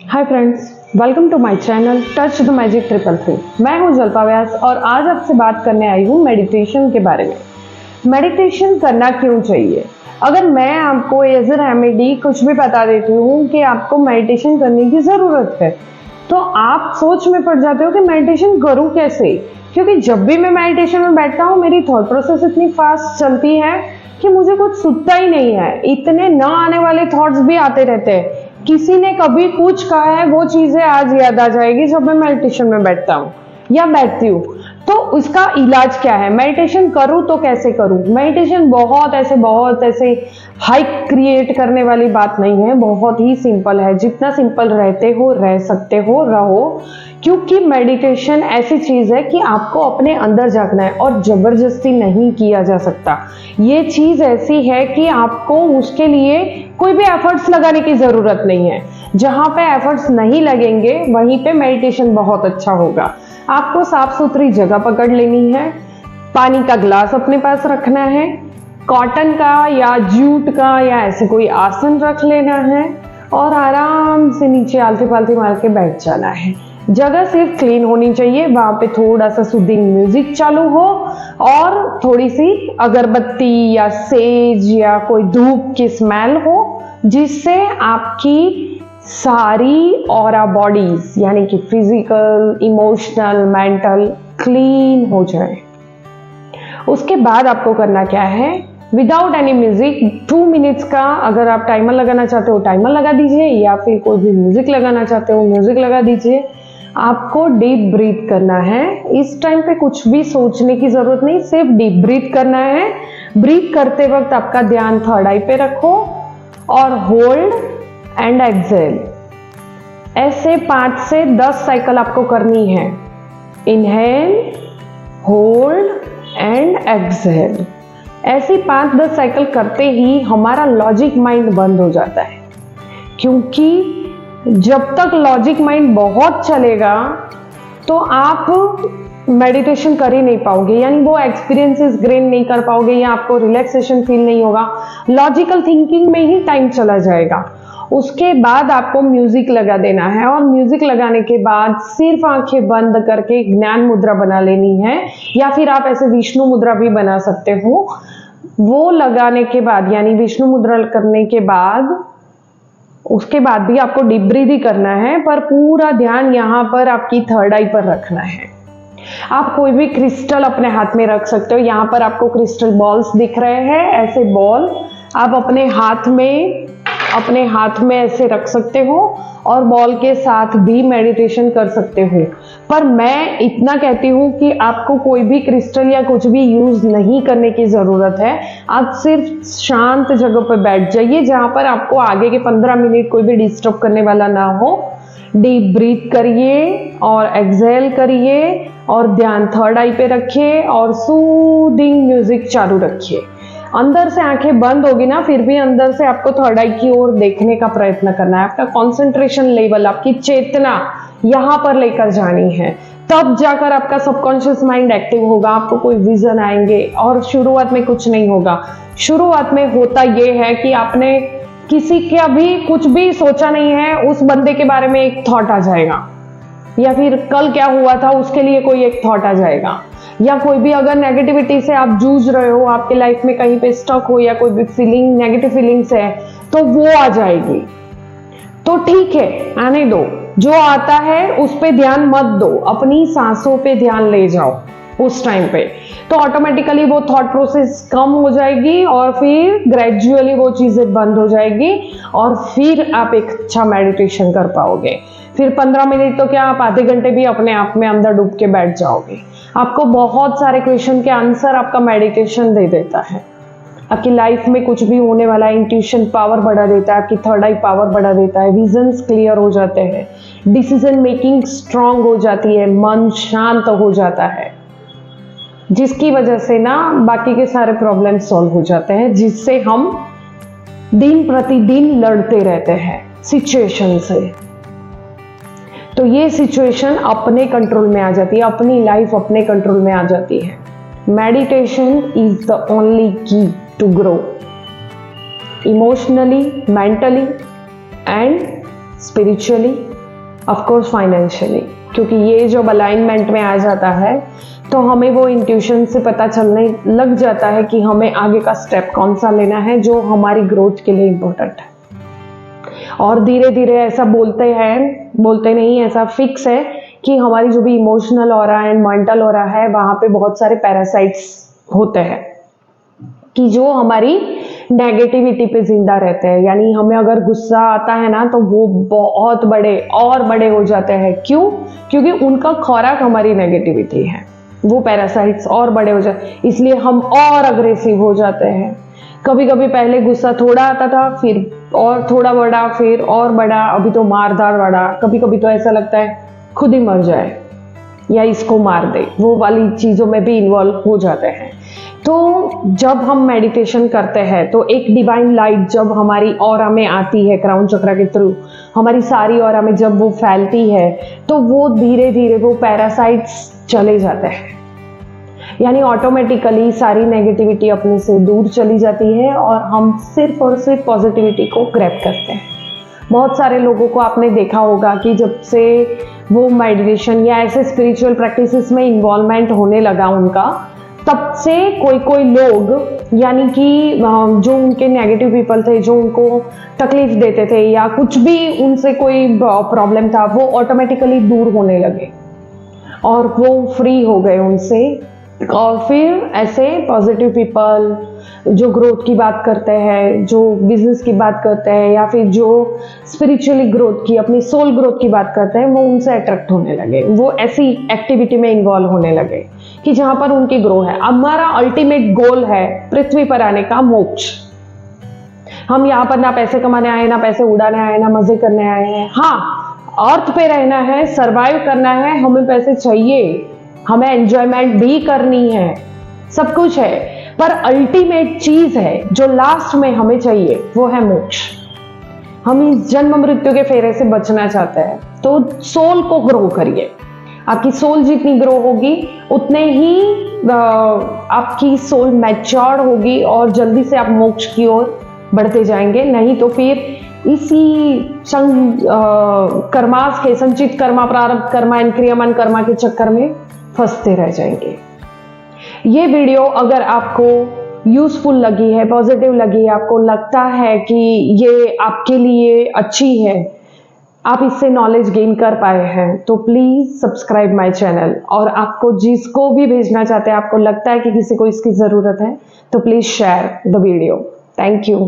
Hi friends, welcome to my channel touch the magic 333। मैं हूं जल्पा व्यास और आज आपसे बात करने आई हूं मेडिटेशन के बारे में। मेडिटेशन करना क्यों चाहिए? अगर मैं आपको एज ए रेमेडी कुछ भी बता देती हूँ कि आपको मेडिटेशन करने की ज़रूरत है, तो आप सोच में पड़ जाते हो कि मेडिटेशन करूँ कैसे। क्योंकि जब भी मैं मेडिटेशन में बैठता हूँ मेरी थॉट प्रोसेस इतनी फास्ट चलती है कि मुझे कुछ सूझता ही नहीं है। इतने न आने वाले थॉट्स भी आते रहते हैं। किसी ने कभी कुछ कहा है वो चीजें आज याद आ जाएगी जब मैं मेडिटेशन में बैठता हूँ या बैठती हूँ। तो उसका इलाज क्या है? मेडिटेशन करूँ तो कैसे करूँ? मेडिटेशन बहुत ऐसे हाइक क्रिएट करने वाली बात नहीं है, बहुत ही सिंपल है। जितना सिंपल रहते हो रह सकते हो रहो, क्योंकि मेडिटेशन ऐसी चीज है कि आपको अपने अंदर झांकना है और जबरदस्ती नहीं किया जा सकता। ये चीज ऐसी है कि आपको उसके लिए कोई भी एफर्ट्स लगाने की जरूरत नहीं है। जहां पे एफर्ट्स नहीं लगेंगे वहीं पे मेडिटेशन बहुत अच्छा होगा। आपको साफ सुथरी जगह पकड़ लेनी है, पानी का ग्लास अपने पास रखना है, कॉटन का या जूट का या ऐसे कोई आसन रख लेना है और आराम से नीचे आलती पालती मार के बैठ जाना है। जगह सिर्फ क्लीन होनी चाहिए, वहां पे थोड़ा सा सूदिंग म्यूजिक चालू हो और थोड़ी सी अगरबत्ती या सेज या कोई धूप की स्मेल हो, जिससे आपकी सारी ऑरा बॉडीज यानी कि फिजिकल, इमोशनल, मेंटल क्लीन हो जाए। उसके बाद आपको करना क्या है? विदाउट एनी म्यूजिक 2 मिनट्स का अगर आप टाइमर लगाना चाहते हो टाइमर लगा दीजिए, या फिर कोई भी म्यूजिक लगाना चाहते हो म्यूजिक लगा दीजिए। आपको डीप ब्रीथ करना है। इस टाइम पे कुछ भी सोचने की जरूरत नहीं, सिर्फ डीप ब्रीथ करना है। ब्रीथ करते वक्त आपका ध्यान थर्ड आई पे रखो और होल्ड एंड एक्सेल। ऐसे 5 से 10 साइकिल आपको करनी है। Inhale, hold and exhale. ऐसी 5-10 साइकिल करते ही हमारा लॉजिक माइंड बंद हो जाता है, क्योंकि जब तक लॉजिक माइंड बहुत चलेगा तो आप मेडिटेशन कर ही नहीं पाओगे, यानी वो एक्सपीरियंसेस गेन नहीं कर पाओगे या आपको रिलैक्सेशन फील नहीं होगा। लॉजिकल थिंकिंग में ही टाइम चला जाएगा। उसके बाद आपको म्यूजिक लगा देना है और म्यूजिक लगाने के बाद सिर्फ आंखें बंद करके ज्ञान मुद्रा बना लेनी है, या फिर आप ऐसे विष्णु मुद्रा भी बना सकते हो। वो लगाने के बाद यानी विष्णु मुद्रा करने के बाद उसके बाद भी आपको डीप ब्रीथ ही करना है, पर पूरा ध्यान यहाँ पर आपकी थर्ड आई पर रखना है। आप कोई भी क्रिस्टल अपने हाथ में रख सकते हो। यहाँ पर आपको क्रिस्टल बॉल्स दिख रहे हैं, ऐसे बॉल आप अपने हाथ में ऐसे रख सकते हो और बॉल के साथ भी मेडिटेशन कर सकते हो। पर मैं इतना कहती हूँ कि आपको कोई भी क्रिस्टल या कुछ भी यूज नहीं करने की जरूरत है। आप सिर्फ शांत जगह पर बैठ जाइए जहां पर आपको आगे के 15 मिनट कोई भी डिस्टर्ब करने वाला ना हो। डीप ब्रीथ करिए और एक्सहेल करिए और ध्यान थर्ड आई पे रखिए और सूदिंग म्यूजिक चालू रखिए। अंदर से आंखें बंद होगी ना, फिर भी अंदर से आपको थर्ड आई की ओर देखने का प्रयत्न करना है। आपका कंसंट्रेशन लेवल, आपकी चेतना यहां पर लेकर जानी है। तब जाकर आपका सबकॉन्शियस माइंड एक्टिव होगा, आपको कोई विजन आएंगे। और शुरुआत में कुछ नहीं होगा। शुरुआत में होता यह है कि आपने किसी का भी कुछ भी सोचा नहीं है, उस बंदे के बारे में एक थॉट आ जाएगा, या फिर कल क्या हुआ था उसके लिए कोई एक थॉट आ जाएगा, या कोई भी अगर नेगेटिविटी से आप जूझ रहे हो, आपके लाइफ में कहीं पे स्टक हो या कोई भी फीलिंग नेगेटिव फीलिंग्स है तो वो आ जाएगी। तो ठीक है, आने दो। जो आता है उस पे ध्यान मत दो, अपनी सांसों पे ध्यान ले जाओ उस टाइम पे। तो ऑटोमेटिकली वो थॉट प्रोसेस कम हो जाएगी और फिर ग्रेजुअली वो चीजें बंद हो जाएगी और फिर आप एक अच्छा मेडिटेशन कर पाओगे। फिर 15 मिनट तो क्या, आप आधे घंटे भी अपने आप में अंदर डूब के बैठ जाओगे। आपको बहुत सारे क्वेश्चन के आंसर आपका मेडिटेशन दे देता है। आपकी लाइफ में कुछ भी होने वाला है, इंट्यूशन पावर बढ़ा देता है, आपकी थर्ड आई पावर बढ़ा देता है, विजन्स क्लियर हो जाते हैं, डिसीजन मेकिंग स्ट्रांग हो जाती है, मन शांत हो जाता है, जिसकी वजह से ना बाकी के सारे प्रॉब्लम सॉल्व हो जाते हैं, जिससे हम दिन प्रतिदिन लड़ते रहते हैं सिचुएशन से। तो ये सिचुएशन अपने कंट्रोल में आ जाती है, अपनी लाइफ अपने कंट्रोल में आ जाती है। Meditation is the only key to grow emotionally, mentally and spiritually of course financially, क्योंकि ये जब अलाइनमेंट में आ जाता है तो हमें वो इंट्यूशन से पता चलने लग जाता है कि हमें आगे का स्टेप कौन सा लेना है जो हमारी ग्रोथ के लिए इम्पोर्टेंट है। और धीरे धीरे ऐसा बोलते नहीं, ऐसा फिक्स है कि हमारी जो भी emotional aura and mental aura है वहां पे बहुत सारे पैरासाइट्स होते हैं कि जो हमारी नेगेटिविटी पे जिंदा रहते हैं। यानी हमें अगर गुस्सा आता है ना तो वो बहुत बड़े हो जाते हैं। क्यों? क्योंकि उनका खुराक हमारी नेगेटिविटी है। वो पैरासाइट्स और बड़े हो जाते, इसलिए हम और अग्रेसिव हो जाते हैं। कभी कभी पहले गुस्सा थोड़ा आता था, फिर और थोड़ा बड़ा, फिर और बड़ा, अभी तो मारदार बड़ा। कभी कभी तो ऐसा लगता है खुद ही मर जाए या इसको मार दे, वो वाली चीज़ों में भी इन्वॉल्व हो जाते हैं। तो जब हम मेडिटेशन करते हैं तो एक डिवाइन लाइट जब हमारी ऑरा में आती है, क्राउन चक्रा के थ्रू हमारी सारी ऑरा में जब वो फैलती है तो वो धीरे धीरे वो पैरासाइट्स चले जाते हैं। यानी ऑटोमेटिकली सारी नेगेटिविटी अपने से दूर चली जाती है और हम सिर्फ और सिर्फ पॉजिटिविटी को ग्रैब करते हैं। बहुत सारे लोगों को आपने देखा होगा कि जब से वो मेडिटेशन या ऐसे स्पिरिचुअल प्रैक्टिसेस में इन्वॉल्वमेंट होने लगा उनका, तब से कोई लोग, यानी कि जो उनके नेगेटिव पीपल थे, जो उनको तकलीफ देते थे या कुछ भी उनसे कोई प्रॉब्लम था, वो ऑटोमेटिकली दूर होने लगे और वो फ्री हो गए उनसे। और फिर ऐसे पॉजिटिव पीपल जो ग्रोथ की बात करते हैं, जो बिजनेस की बात करते हैं या फिर जो स्पिरिचुअली ग्रोथ की, अपनी सोल ग्रोथ की बात करते हैं, वो उनसे अट्रैक्ट होने लगे। वो ऐसी एक्टिविटी में इन्वॉल्व होने लगे कि जहां पर उनकी ग्रो है। हमारा अल्टीमेट गोल है पृथ्वी पर आने का मोक्ष। हम यहाँ पर ना पैसे कमाने आए, ना पैसे उड़ाने आए, ना मजे करने आए हैं। हाँ, अर्थ पे रहना है, सरवाइव करना है, हमें पैसे चाहिए, हमें एंजॉयमेंट भी करनी है, सब कुछ है, पर अल्टीमेट चीज है जो लास्ट में हमें चाहिए, वो है मोक्ष। हम इस जन्म मृत्यु के फेरे से बचना चाहते हैं तो सोल को ग्रो करिए। आपकी सोल जितनी ग्रो होगी उतने ही आपकी सोल मैच्योर होगी और जल्दी से आप मोक्ष की ओर बढ़ते जाएंगे। नहीं तो फिर इसी कर्मास के संचित कर्मा, प्रारब्ध कर्मा एंड क्रियामान कर्मा के चक्कर में फंसते रह जाएंगे। ये वीडियो अगर आपको यूजफुल लगी है, पॉजिटिव लगी है, आपको लगता है कि ये आपके लिए अच्छी है, आप इससे नॉलेज गेन कर पाए हैं, तो प्लीज सब्सक्राइब माय चैनल। और आपको जिसको भी भेजना चाहते हैं, आपको लगता है कि किसी को इसकी जरूरत है, तो please share the video. Thank you.